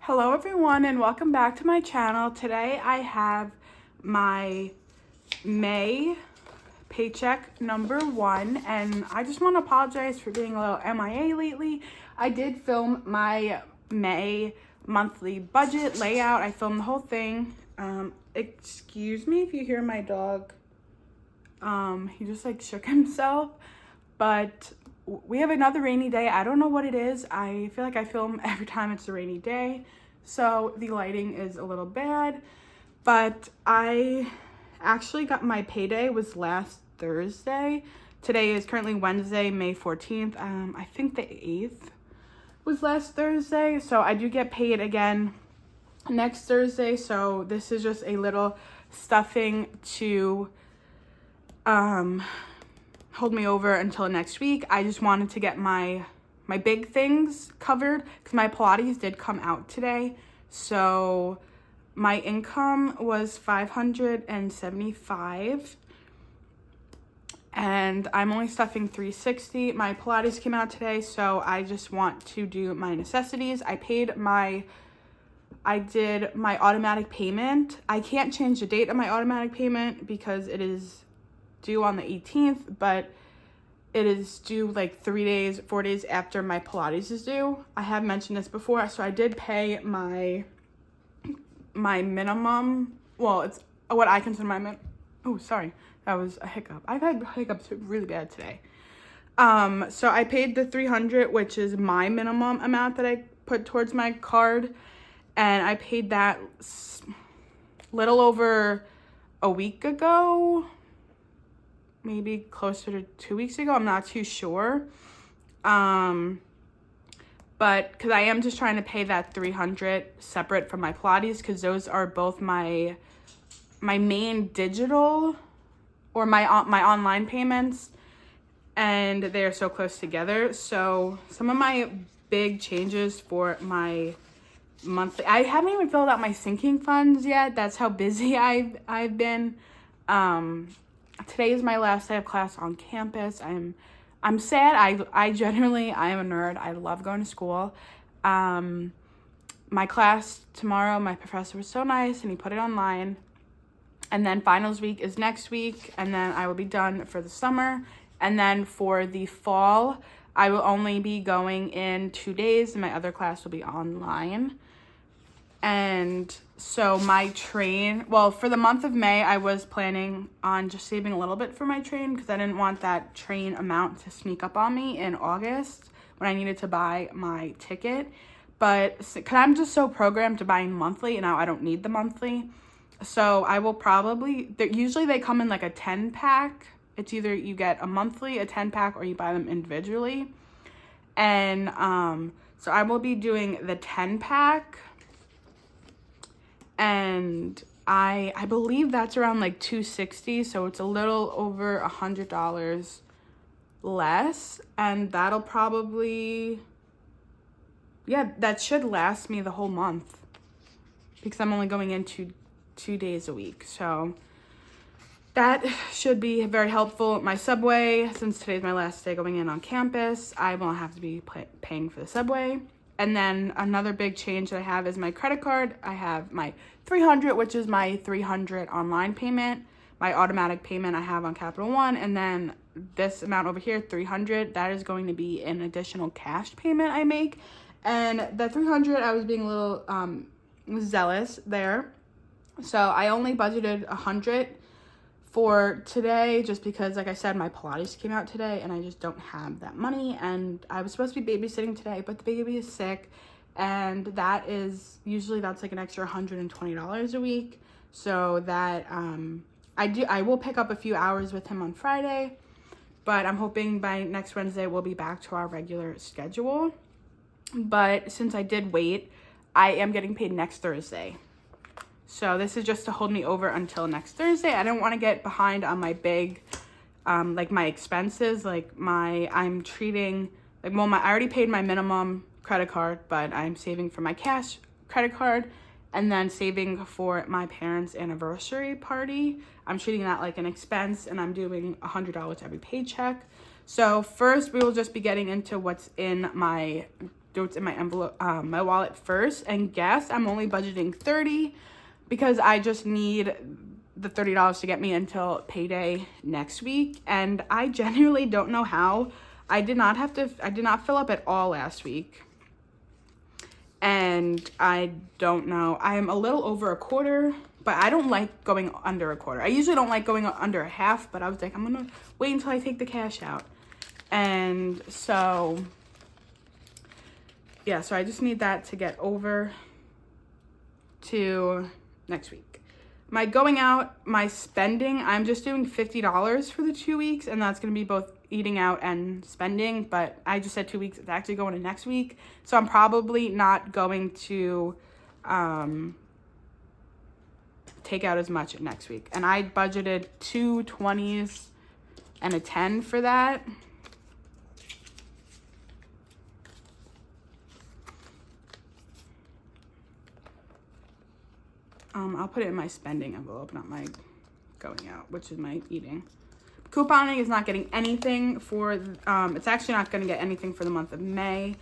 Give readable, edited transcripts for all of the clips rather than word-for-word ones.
Hello everyone and welcome back to my channel. Today I have my May paycheck number 1 and I just want to apologize for being a little MIA lately. I did film my May monthly budget layout. I filmed the whole thing. Excuse me if you hear my dog. He just like shook himself, but we have another rainy day. I don't know what it is. I feel like I film every time it's a rainy day, so the lighting is a little bad. But I actually got my payday was last Thursday. Today is currently Wednesday, May 14th. I think the 8th was last Thursday. So I do get paid again next Thursday. So this is just a little stuffing to hold me over until next week. I just wanted to get my big things covered because my Pilates did come out today. So my income was $575 and I'm only stuffing $360. My Pilates came out today, so I just want to do my necessities. I did my automatic payment. I can't change the date of my automatic payment because it is due on the 18th, but it is due like 4 days after my Pilates is due. I have mentioned this before, so I did pay my minimum. Well, it's what I consider my oh, sorry, that was a hiccup. I've had hiccups really bad today. So I paid the $300, which is my minimum amount that I put towards my card, and I paid that little over a week ago. Maybe closer to 2 weeks ago. I'm not too sure. But because I am just trying to pay that $300 separate from my Pilates, because those are both my main digital or my online payments, and they are so close together. So some of my big changes for my monthly, I haven't even filled out my sinking funds yet. That's how busy I've been. Today is my last day of class on campus. I'm sad. I am a nerd. I love going to school. My class tomorrow, my professor was so nice and he put it online. And then finals week is next week, and then I will be done for the summer. And then for the fall, I will only be going in 2 days and my other class will be online. And so my train, well, for the month of May, I was planning on just saving a little bit for my train because I didn't want that train amount to sneak up on me in August when I needed to buy my ticket. But because I'm just so programmed to buying monthly, and now I don't need the monthly. So I will probably, usually they come in like a 10-pack. It's either you get a monthly, a 10-pack, or you buy them individually. And so I will be doing the 10-pack. And I believe that's around like $260, so it's a little over $100 less, and that'll probably, yeah, that should last me the whole month because I'm only going in two days a week. So that should be very helpful. My subway, since today's my last day going in on campus, I won't have to be paying for the subway. And then another big change that I have is my credit card. I have my $300, which is my $300 online payment. My automatic payment I have on Capital One. And then this amount over here, $300, that is going to be an additional cash payment I make. And the $300, I was being a little zealous there. So I only budgeted $100 for today, just because, like I said, my Pilates came out today and I just don't have that money, and I was supposed to be babysitting today, but the baby is sick, and that is usually, that's like an extra $120 a week. So that I will pick up a few hours with him on Friday, but I'm hoping by next Wednesday we'll be back to our regular schedule. But since I did wait, I am getting paid next Thursday. So this is just to hold me over until next Thursday. I don't want to get behind on my big, like my expenses. Like I'm treating, like, well, I already paid my minimum credit card, but I'm saving for my cash credit card and then saving for my parents' anniversary party. I'm treating that like an expense, and I'm doing $100 every paycheck. So first we will just be getting into what's in my do what's in my envelope, my wallet first. And guess I'm only budgeting $30 because I just need the $30 to get me until payday next week. And I genuinely don't know how. I did not fill up at all last week. And I don't know. I am a little over a quarter, but I don't like going under a quarter. I usually don't like going under a half, but I was like, I'm gonna wait until I take the cash out. And so, yeah, so I just need that to get over to next week. My going out, my spending, I'm just doing $50 for the 2 weeks, and that's gonna be both eating out and spending, but I just said 2 weeks, it's actually going to next week. So I'm probably not going to take out as much next week. And I budgeted 2 20s and a 10 for that. I'll put it in my spending envelope, not my going out, which is my eating. Couponing is not getting anything for, it's actually not going to get anything for the month of May.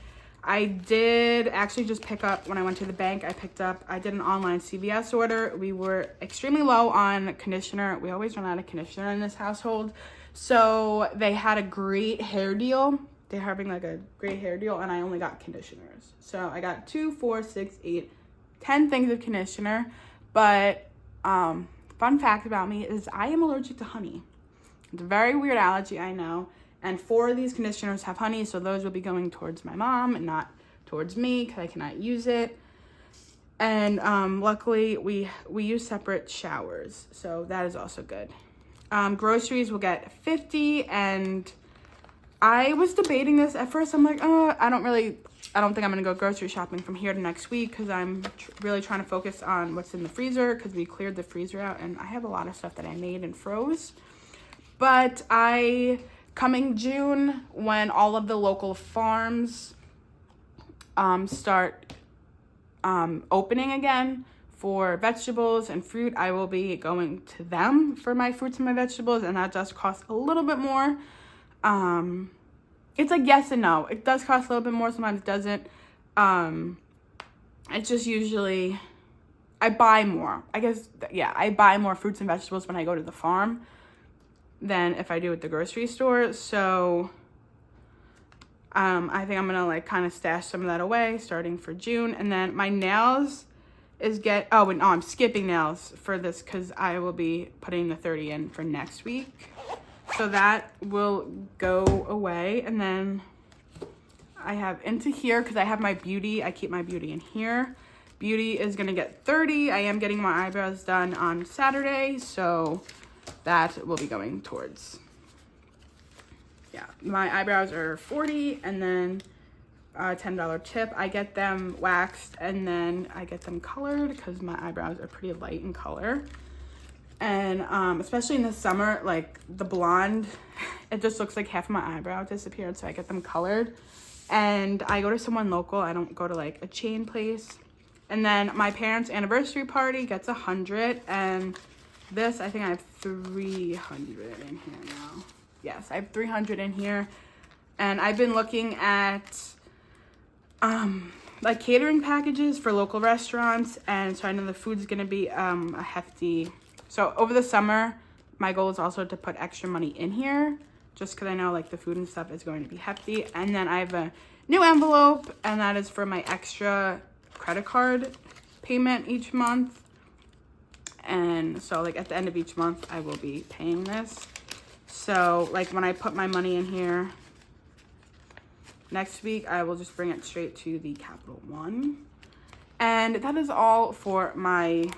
I did actually just pick up, when I went to the bank, I did an online CVS order. We were extremely low on conditioner. We always run out of conditioner in this household. So they had a great hair deal. They're having like a great hair deal, and I only got conditioners. So I got 2, 4, 6, 8, 10 things of conditioner. But fun fact about me is I am allergic to honey. It's a very weird allergy, I know. And 4 of these conditioners have honey, so those will be going towards my mom and not towards me because I cannot use it. And luckily, we use separate showers, so that is also good. Groceries will get $50, and I was debating this at first. I'm like, I don't think I'm gonna go grocery shopping from here to next week because I'm really trying to focus on what's in the freezer because we cleared the freezer out, and I have a lot of stuff that I made and froze. But coming June, when all of the local farms start opening again for vegetables and fruit, I will be going to them for my fruits and my vegetables, and that does cost a little bit more. It's like yes and no. It does cost a little bit more, sometimes it doesn't. It's just usually, I buy more. I guess, yeah, I buy more fruits and vegetables when I go to the farm than if I do at the grocery store. So I think I'm gonna like kind of stash some of that away starting for June. And then my nails I'm skipping nails for this because I will be putting the 30 in for next week. So that will go away. And then I have into here because I have my beauty. I keep my beauty in here. Beauty is gonna get 30. I am getting my eyebrows done on Saturday, so that will be going towards, yeah, my eyebrows are 40, and then a $10 tip. I get them waxed and then I get them colored because my eyebrows are pretty light in color. And especially in the summer, like the blonde, it just looks like half of my eyebrow disappeared, so I get them colored. And I go to someone local. I don't go to like a chain place. And then my parents' anniversary party gets 100, and this, I think I have 300 in here now. Yes, I have 300 in here. And I've been looking at like catering packages for local restaurants. And so I know the food's gonna be a hefty. So over the summer, my goal is also to put extra money in here just because I know like the food and stuff is going to be hefty. And then I have a new envelope, and that is for my extra credit card payment each month. And so like at the end of each month, I will be paying this. So like when I put my money in here next week, I will just bring it straight to the Capital One. And that is all for my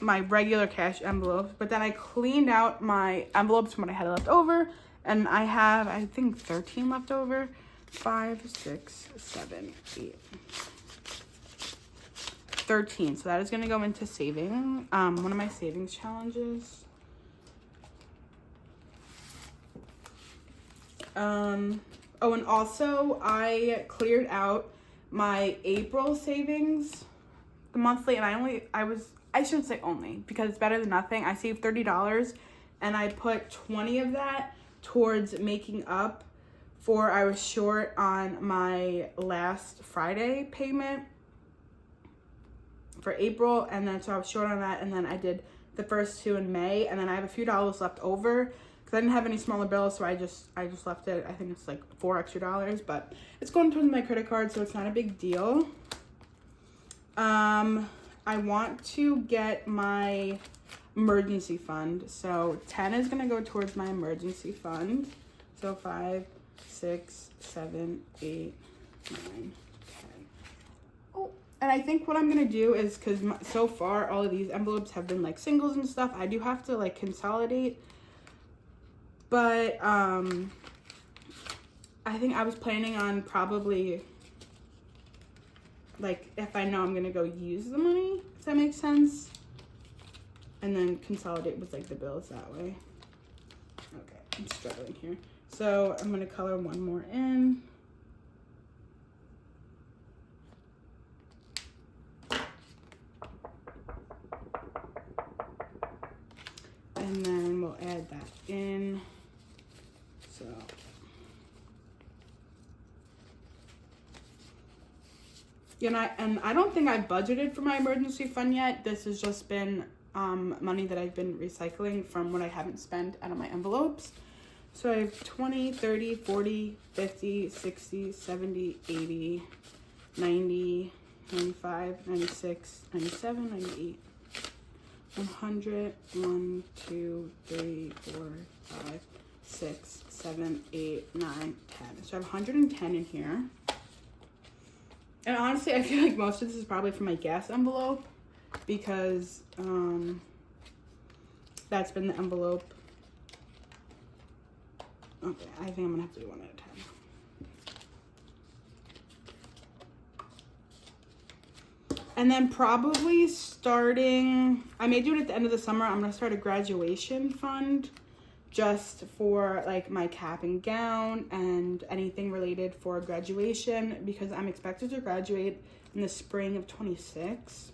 regular cash envelopes. But then I cleaned out my envelopes from what I had left over, and I have, I think, 13 left over. 5, 6, 7, 8, 13. So that is going to go into saving. One of my savings challenges. Oh, and also I cleared out my April savings, the monthly, and I shouldn't say only because it's better than nothing. I saved $30, and I put 20 of that towards making up for I was short on my last Friday payment for April, and then so I was short on that, and then I did the first 2 in May, and then I have a few dollars left over because I didn't have any smaller bills, so I just left it. I think it's like $4 extra, but it's going towards my credit card, so it's not a big deal. I want to get my emergency fund, so 10 is gonna go towards my emergency fund. So 5, 6, 7, 8, 9, 10. Oh, and I think what I'm gonna do is, because so far all of these envelopes have been like singles and stuff, I do have to like consolidate, but I think I was planning on probably, like, if I know I'm gonna go use the money, does that make sense? And then consolidate with like the bills that way. Okay, I'm struggling here. So I'm gonna color one more in. And then we'll add that in. So. You know, and I don't think I've budgeted for my emergency fund yet. This has just been money that I've been recycling from what I haven't spent out of my envelopes. So I have 20, 30, 40, 50, 60, 70, 80, 90, 95, 96, 97, 98, 100, 1, 2, 3, 4, 5, 6, 7, 8, 9, 10. So I have 110 in here. And honestly, I feel like most of this is probably from my gas envelope because that's been the envelope. Okay, I think I'm gonna have to do one at a time. And then probably starting, I may do it at the end of the summer, I'm gonna start a graduation fund just for like my cap and gown and anything related for graduation, because I'm expected to graduate in the spring of 26.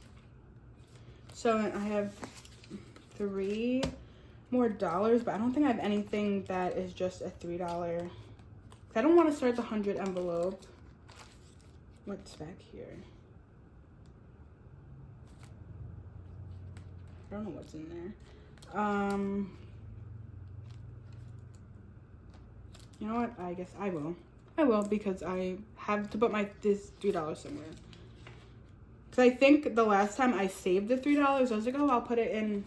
So I have $3 more, but I don't think I have anything that is just a $3. I don't want to start the 100 envelope. What's back here? I don't know what's in there. You know what? I guess I will. I will, because I have to put this $3 somewhere. Because I think the last time I saved the $3, I was like, oh, I'll put it in,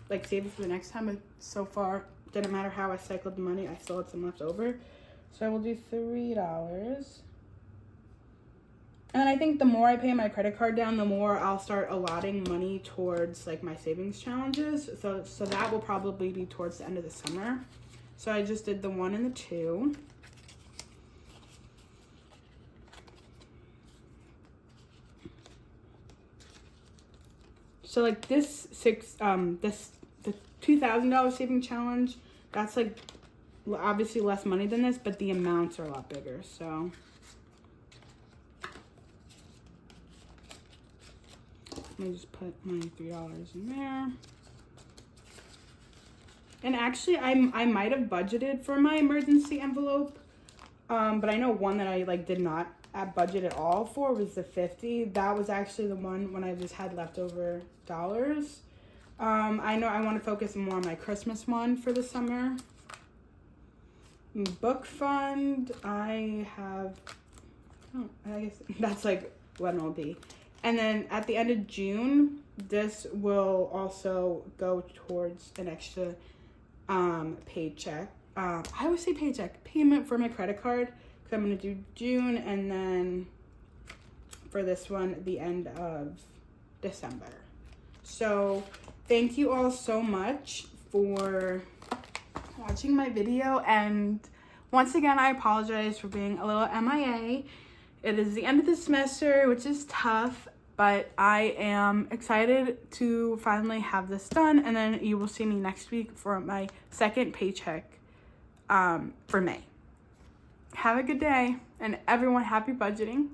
like, save it for the next time. But so far, didn't matter how I cycled the money, I still had some left over. So I will do $3. And I think the more I pay my credit card down, the more I'll start allotting money towards, like, my savings challenges. So that will probably be towards the end of the summer. So I just did the 1 and the 2. So like the $2,000 saving challenge, that's like obviously less money than this, but the amounts are a lot bigger. So let me just put my $3 in there. And actually, I might have budgeted for my emergency envelope, but I know one that I like did not budget at all for was the 50. That was actually the one when I just had leftover dollars. I know I want to focus more on my Christmas one for the summer. Book fund, I guess that's like what it'll be. And then at the end of June, this will also go towards an extra paycheck. I always say paycheck, payment for my credit card, because I'm going to do June, and then for this one, the end of December. So thank you all so much for watching my video, and once again, I apologize for being a little MIA. It is the end of the semester, which is tough, but I am excited to finally have this done, and then you will see me next week for my second paycheck for May. Have a good day, and everyone, happy budgeting.